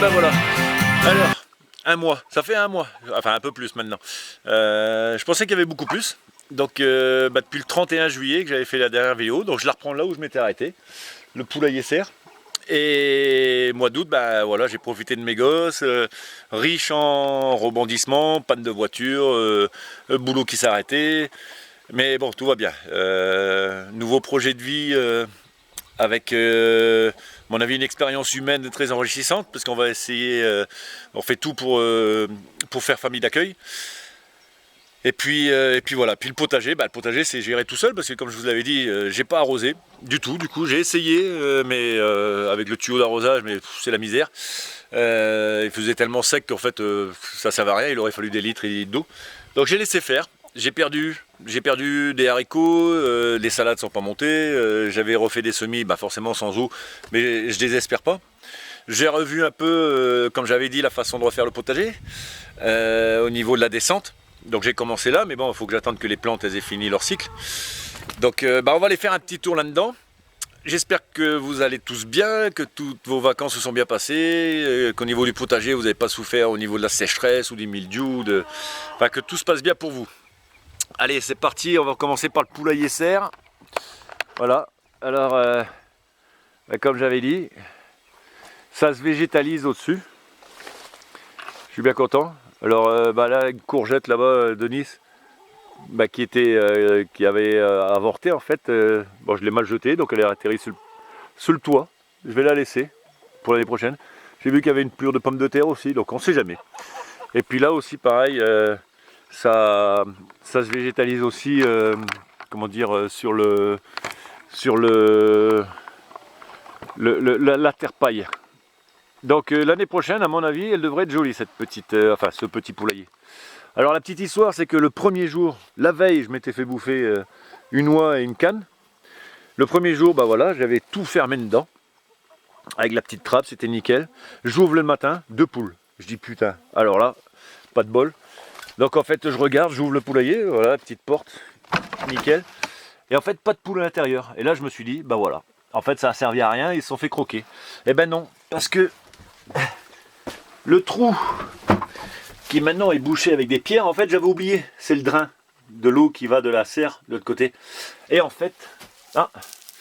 ben voilà. Alors, un mois, ça fait un mois, enfin un peu plus maintenant. Je pensais qu'il y avait beaucoup plus. Donc depuis le 31 juillet que j'avais fait la dernière vidéo, donc je la reprends là où je m'étais arrêté, le poulailler serre. Et mois d'août, bah voilà, j'ai profité de mes gosses, riche en rebondissements, panne de voiture, boulot qui s'est arrêté. Mais bon, tout va bien. Nouveau projet de vie avec, à mon avis, une expérience humaine très enrichissante, parce qu'on va essayer, on fait tout pour faire famille d'accueil. Et puis voilà, puis le potager c'est géré tout seul, parce que comme je vous l'avais dit, j'ai pas arrosé du tout, du coup j'ai essayé, mais avec le tuyau d'arrosage, mais c'est la misère. Il faisait tellement sec qu'en fait ça servait à rien, il aurait fallu des litres et des litres d'eau. Donc j'ai laissé faire, j'ai perdu des haricots, les salades sont pas montées, j'avais refait des semis, forcément sans eau, mais je désespère pas. J'ai revu un peu, comme j'avais dit, la façon de refaire le potager, au niveau de la descente. Donc j'ai commencé là, mais bon, il faut que j'attende que les plantes elles aient fini leur cycle. Donc on va aller faire un petit tour là-dedans. J'espère que vous allez tous bien, que toutes vos vacances se sont bien passées, qu'au niveau du potager, vous n'avez pas souffert au niveau de la sécheresse ou du mildiou, enfin que tout se passe bien pour vous. Allez, c'est parti, on va commencer par le poulailler serre. Voilà, alors, comme j'avais dit, ça se végétalise au-dessus. Je suis bien content. Alors là, une courgette là-bas de Nice, qui avait avorté en fait. Bon, je l'ai mal jetée, donc elle est atterrie sur le toit. Je vais la laisser pour l'année prochaine. J'ai vu qu'il y avait une plure de pommes de terre aussi, donc on ne sait jamais. Et puis là aussi, pareil, ça se végétalise aussi, comment dire, sur la terre paille. Donc l'année prochaine, à mon avis, elle devrait être jolie, cette petite, ce petit poulailler. Alors la petite histoire, c'est que le premier jour, la veille, je m'étais fait bouffer une oie et une canne. Le premier jour, voilà, j'avais tout fermé dedans, avec la petite trappe, c'était nickel. J'ouvre le matin, 2 poules. Je dis putain, alors là, pas de bol. Donc en fait, je regarde, j'ouvre le poulailler, voilà, petite porte, nickel. Et en fait, pas de poule à l'intérieur. Et là, je me suis dit, voilà. En fait, ça a servi à rien, ils se sont fait croquer. Eh ben non, parce que le trou qui maintenant est bouché avec des pierres, en fait j'avais oublié, c'est le drain de l'eau qui va de la serre de l'autre côté. Et en fait,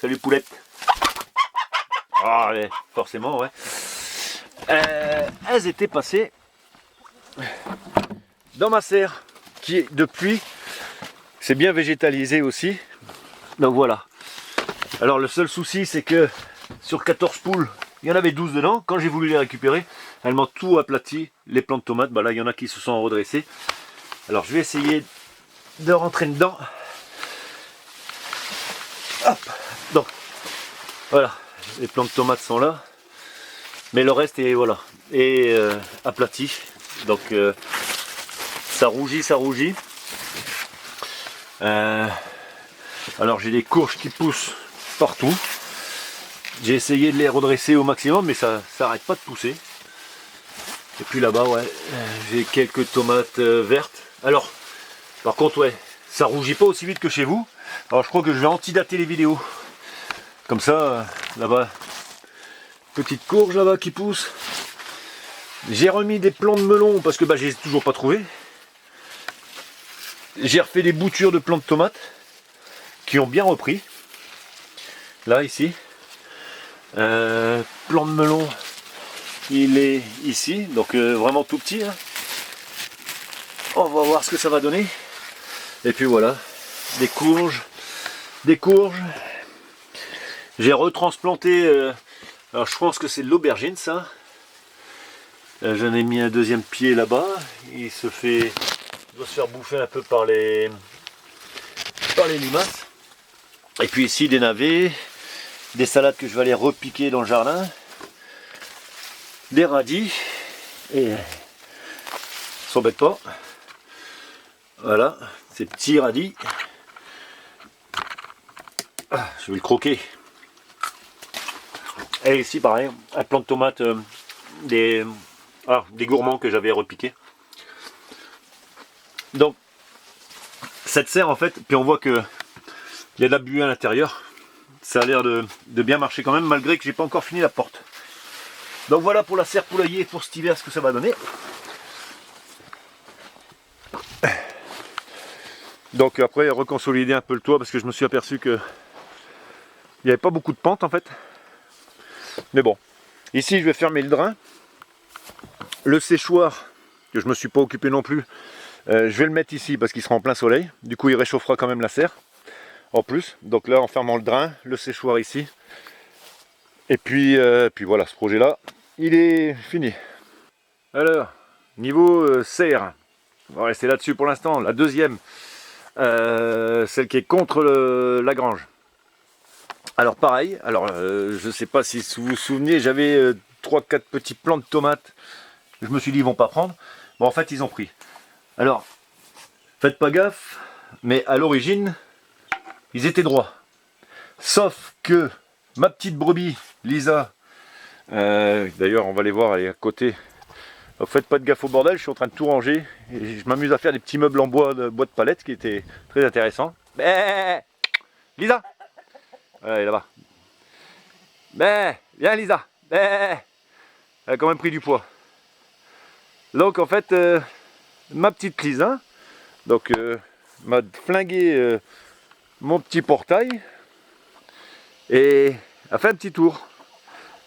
salut poulette. Ah ouais, forcément ouais. Elles étaient passées dans ma serre, qui depuis c'est bien végétalisé aussi. Donc voilà. Alors le seul souci c'est que sur 14 poules, il y en avait 12 dedans. Quand j'ai voulu les récupérer, elles m'ont tout aplati. Les plants de tomates, là il y en a qui se sont redressés. Alors je vais essayer de rentrer dedans. Hop. Donc voilà, les plants de tomates sont là. Mais le reste est aplati. Donc ça rougit, ça rougit. Alors j'ai des courges qui poussent partout. J'ai essayé de les redresser au maximum, mais ça n'arrête pas de pousser. Et puis là-bas, j'ai quelques tomates vertes. Alors, par contre, ça rougit pas aussi vite que chez vous. Alors je crois que je vais antidater les vidéos. Comme ça, là-bas, petite courge là-bas qui pousse. J'ai remis des plants de melon parce que je les ai toujours pas trouvés. J'ai refait des boutures de plants de tomates qui ont bien repris. Là, ici. Plant de melon, il est ici, donc vraiment tout petit. On va voir ce que ça va donner. Et puis voilà, des courges. J'ai retransplanté, alors je pense que c'est de l'aubergine ça. J'en ai mis un deuxième pied là-bas. Il doit se faire bouffer un peu par les limaces. Et puis ici des navets. Des salades que je vais aller repiquer dans le jardin. Des radis. Et s'embête pas. Voilà, ces petits radis. Je vais le croquer. Et ici pareil, un plant de tomates, des gourmands que j'avais repiqués. Donc cette serre en fait, puis on voit que il y a de la buée à l'intérieur. Ça a l'air de bien marcher quand même, malgré que j'ai pas encore fini la porte. Donc voilà pour la serre poulailler pour cet hiver ce que ça va donner. Donc après reconsolider un peu le toit parce que je me suis aperçu que il n'y avait pas beaucoup de pente en fait. Mais bon, ici je vais fermer le drain. Le séchoir, que je ne me suis pas occupé non plus, je vais le mettre ici parce qu'il sera en plein soleil. Du coup il réchauffera quand même la serre en plus. Donc là en fermant le drain, le séchoir ici. Et puis voilà, ce projet là, il est fini. Alors, niveau serre, on va rester là-dessus pour l'instant. La deuxième, celle qui est contre la grange. Alors pareil, je ne sais pas si vous vous souvenez, j'avais 3-4 petits plants de tomates. Je me suis dit ils vont pas prendre. Bon en fait ils ont pris. Alors, faites pas gaffe, mais à l'origine, ils étaient droits. Sauf que ma petite brebis, Lisa, d'ailleurs on va les voir, elle est à côté. Donc, faites pas de gaffe au bordel, je suis en train de tout ranger. Et je m'amuse à faire des petits meubles en bois de palette qui étaient très intéressants. Lisa, elle est là-bas. Viens Lisa. Elle a quand même pris du poids. Donc en fait, ma petite Lisa, donc m'a flingué mon petit portail et a fait un petit tour.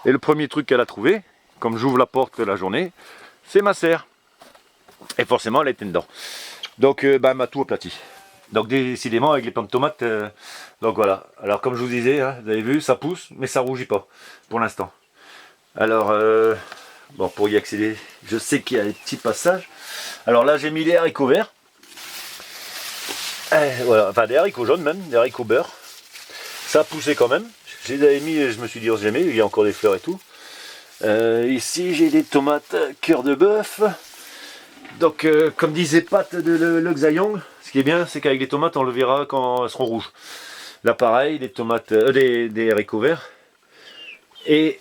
Et le premier truc qu'elle a trouvé, comme j'ouvre la porte la journée, c'est ma serre. Et forcément elle était dedans. Donc elle m'a tout aplati. Donc décidément avec les plants de tomates, donc voilà. Alors comme je vous disais, hein, vous avez vu, ça pousse, mais ça rougit pas pour l'instant. Alors bon, pour y accéder, je sais qu'il y a des petits passages. Alors là j'ai mis les haricots verts. Voilà, enfin des haricots jaunes même, des haricots beurre. Ça a poussé quand même. Je les avais mis, je me suis dit on sait jamais, il y a encore des fleurs et tout. Ici j'ai des tomates cœur de bœuf. Donc comme disait Pat de Le Xayong, ce qui est bien c'est qu'avec les tomates on le verra quand elles seront rouges. Là pareil, des tomates, des haricots verts. Et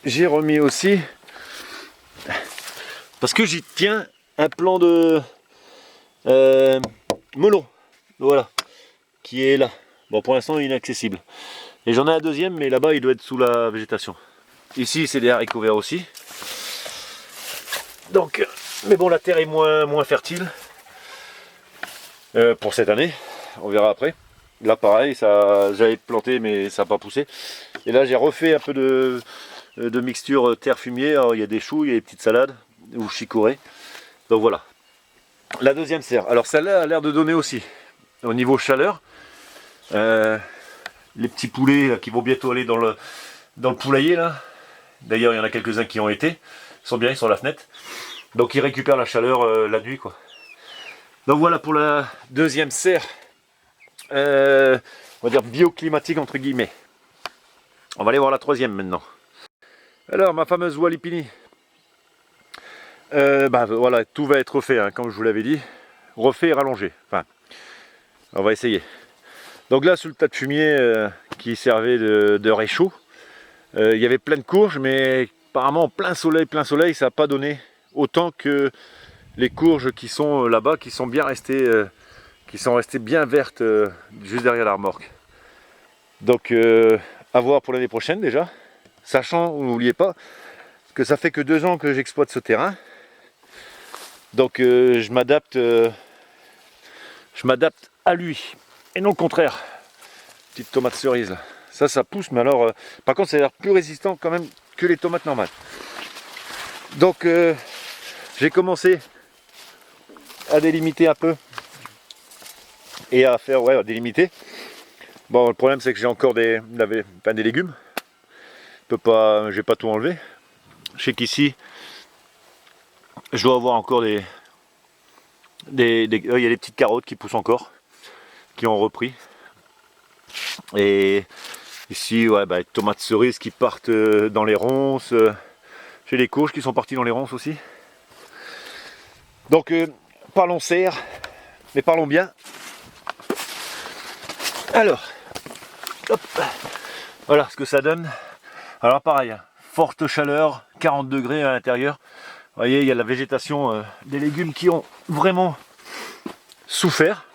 j'ai remis aussi, parce que j'y tiens, un plant de melon, voilà, qui est là. Bon pour l'instant il est inaccessible. Et j'en ai un deuxième mais là-bas il doit être sous la végétation. Ici c'est des haricots verts aussi. Donc, mais bon la terre est moins fertile pour cette année, on verra après. Là pareil, j'avais planté mais ça n'a pas poussé. Et là j'ai refait un peu de mixture terre-fumier. Alors il y a des choux, il y a des petites salades ou chicorées. Donc voilà. La deuxième serre. Alors celle-là a l'air de donner aussi. Au niveau chaleur, les petits poulets là, qui vont bientôt aller dans le poulailler là. D'ailleurs il y en a quelques-uns qui ont été. Ils sont bien, ils sont à la fenêtre. Donc ils récupèrent la chaleur la nuit quoi. Donc voilà pour la deuxième serre. On va dire bioclimatique entre guillemets. On va aller voir la troisième maintenant. Alors ma fameuse Walipini. Voilà, tout va être refait hein, comme je vous l'avais dit. Refait et rallongé. Enfin, on va essayer. Donc là sur le tas de fumier qui servait de réchaud, il y avait plein de courges, mais apparemment plein soleil, ça n'a pas donné autant que les courges qui sont là-bas, qui sont bien restées, bien vertes juste derrière la remorque. Donc à voir pour l'année prochaine déjà, sachant, n'oubliez pas, que ça fait que 2 ans que j'exploite ce terrain. Donc je m'adapte à lui et non le contraire. Petite tomate cerise là. Ça pousse, mais alors par contre ça a l'air plus résistant quand même que les tomates normales. Donc j'ai commencé à délimiter un peu et à faire à délimiter. Bon le problème c'est que j'ai encore des légumes. Je vais pas tout enlever. Je sais qu'ici je dois avoir encore il y a des petites carottes qui poussent encore, qui ont repris. Et ici, tomates cerises qui partent dans les ronces. J'ai les courges qui sont parties dans les ronces aussi. Donc, parlons serre, mais parlons bien. Alors, hop, voilà ce que ça donne. Alors pareil, forte chaleur, 40 degrés à l'intérieur. Vous voyez, il y a la végétation des légumes qui ont vraiment souffert.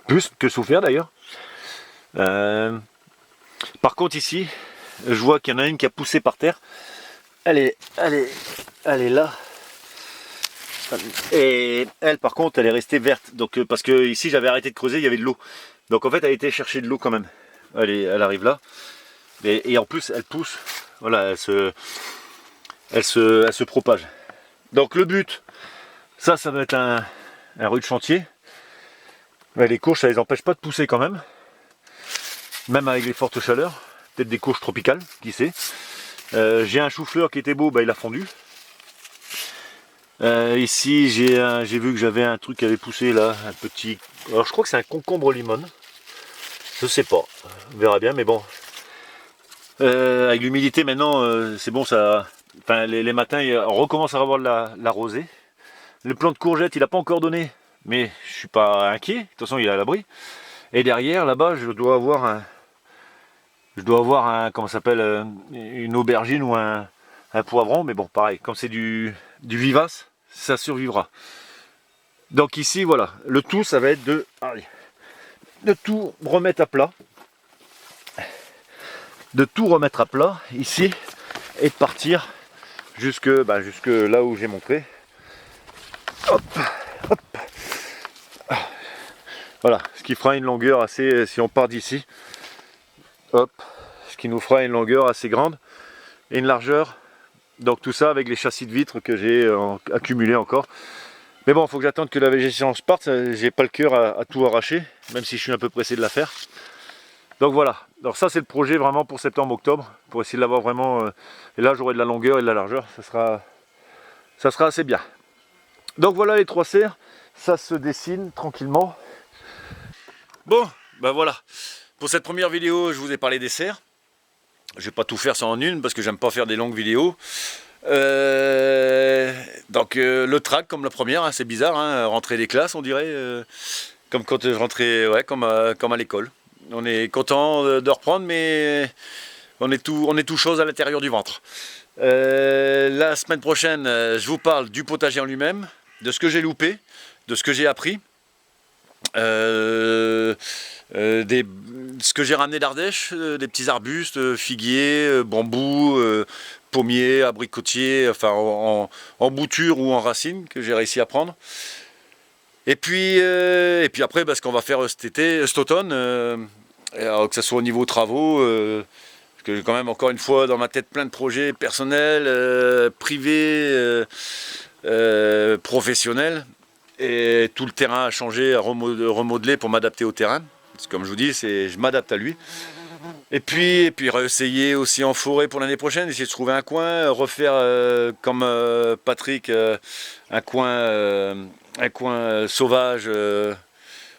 Plus que souffert d'ailleurs. Par contre ici, je vois qu'il y en a une qui a poussé par terre. Elle est là. Et elle, par contre, elle est restée verte. Donc, parce que ici, j'avais arrêté de creuser, il y avait de l'eau. Donc, en fait, elle a été chercher de l'eau quand même. Elle arrive là. Et en plus, elle pousse. Voilà, elle se propage. Donc, le but, ça va être un rue de chantier. Mais les courges, ça les empêche pas de pousser quand même. Même avec les fortes chaleurs. Peut-être des courges tropicales, qui sait. J'ai un chou-fleur qui était beau, il a fondu. Ici j'ai vu que j'avais un truc qui avait poussé là, un petit. Alors je crois que c'est un concombre limon. Je sais pas, on verra bien, mais bon. Avec l'humidité maintenant, c'est bon, ça. Enfin les matins, on recommence à avoir de la rosée. Le plant de courgette, il n'a pas encore donné, mais je suis pas inquiet. De toute façon, il est à l'abri. Et derrière, là-bas, je dois avoir un, comment ça s'appelle, une aubergine ou un poivron, mais bon, pareil, comme c'est du vivace, ça survivra. Donc ici, voilà, le tout, ça va être de tout remettre à plat. De tout remettre à plat, ici, et de partir jusque là où j'ai montré. Hop, hop. Voilà, ce qui fera une longueur assez, si on part d'ici, hop, ce qui nous fera une longueur assez grande et une largeur. Donc tout ça avec les châssis de vitres que j'ai accumulés encore. Mais bon, il faut que j'attende que la végétation se parte. J'ai pas le cœur à tout arracher, même si je suis un peu pressé de la faire. Donc voilà. Alors ça c'est le projet vraiment pour septembre-octobre, pour essayer de l'avoir vraiment. Et là j'aurai de la longueur et de la largeur. Ça sera assez bien. Donc voilà les 3 serres. Ça se dessine tranquillement. Bon, ben voilà. Pour cette première vidéo, je vous ai parlé des serres. Je vais pas tout faire ça en une parce que j'aime pas faire des longues vidéos. Donc le track comme la première, hein, c'est bizarre, hein, rentrer des classes on dirait, comme quand je rentrais, ouais, comme à l'école. On est content de reprendre, mais on est tout chose à l'intérieur du ventre. La semaine prochaine, je vous parle du potager en lui-même, de ce que j'ai loupé, de ce que j'ai appris. Ce que j'ai ramené d'Ardèche, des petits arbustes, figuiers, bambous, pommiers, abricotiers, enfin en bouture ou en racines que j'ai réussi à prendre. Et puis après, ce qu'on va faire cet automne, que ce soit au niveau travaux, parce que j'ai quand même encore une fois dans ma tête plein de projets personnels, privés, professionnels. Et tout le terrain a changé, à remodeler pour m'adapter au terrain. Parce que comme je vous dis, je m'adapte à lui. Et puis réessayer aussi en forêt pour l'année prochaine, essayer de trouver un coin, refaire comme Patrick, un coin sauvage,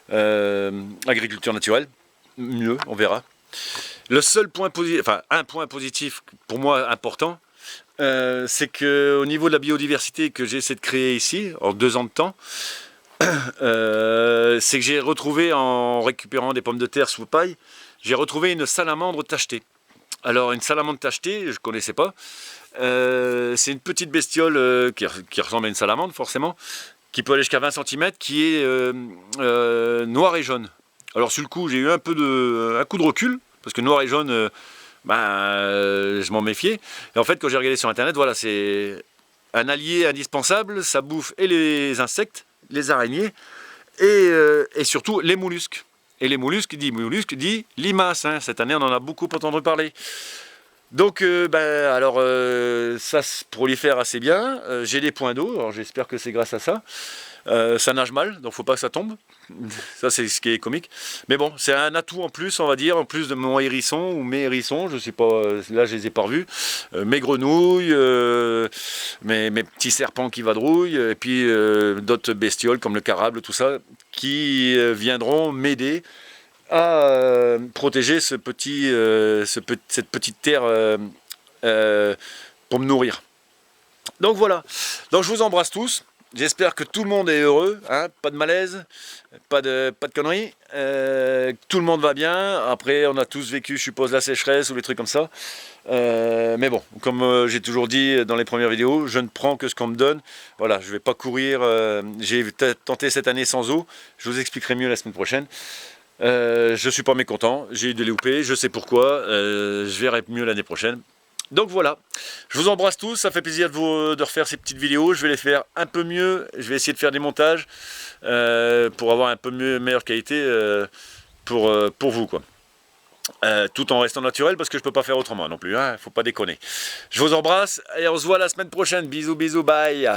agriculture naturelle. Mieux, on verra. Le seul point positif, enfin un point positif pour moi important, c'est qu'au niveau de la biodiversité que j'ai essayé de créer ici, en 2 ans de temps, c'est que j'ai retrouvé, en récupérant des pommes de terre sous paille, j'ai retrouvé une salamandre tachetée. Alors une salamandre tachetée, je ne connaissais pas, c'est une petite bestiole qui ressemble à une salamandre forcément, qui peut aller jusqu'à 20 cm, qui est noire et jaune. Alors sur le coup, j'ai eu un coup de recul, parce que noir et jaune, je m'en méfiais. Et en fait, quand j'ai regardé sur internet, voilà, c'est un allié indispensable, ça bouffe et les insectes, les araignées, et surtout les mollusques. Et les mollusques dit limaces, hein. Cette année, on en a beaucoup entendu parler. Donc, ça se prolifère assez bien. J'ai des points d'eau, alors j'espère que c'est grâce à ça. Ça nage mal, donc faut pas que ça tombe. Ça, c'est ce qui est comique. Mais bon, c'est un atout en plus, on va dire, en plus de mon hérisson ou mes hérissons, je sais pas, là je les ai pas revus. Mes grenouilles, mes petits serpents qui vadrouillent, et puis d'autres bestioles comme le carable, tout ça, qui viendront m'aider à protéger cette petite terre pour me nourrir. Donc voilà, donc je vous embrasse tous. J'espère que tout le monde est heureux, hein, pas de malaise, pas de conneries, tout le monde va bien. Après, on a tous vécu, je suppose, la sécheresse ou les trucs comme ça. Mais bon, comme j'ai toujours dit dans les premières vidéos, je ne prends que ce qu'on me donne. Voilà, je ne vais pas courir. J'ai tenté cette année sans eau. Je vous expliquerai mieux la semaine prochaine. Je suis pas mécontent, j'ai eu des loupés, je sais pourquoi, je verrai mieux l'année prochaine. Donc voilà, je vous embrasse tous, ça fait plaisir de refaire ces petites vidéos, je vais les faire un peu mieux, je vais essayer de faire des montages pour avoir un peu meilleure qualité pour vous quoi. Tout en restant naturel parce que je peux pas faire autrement non plus, hein, faut pas déconner. Je vous embrasse et on se voit la semaine prochaine, bisous bisous, bye.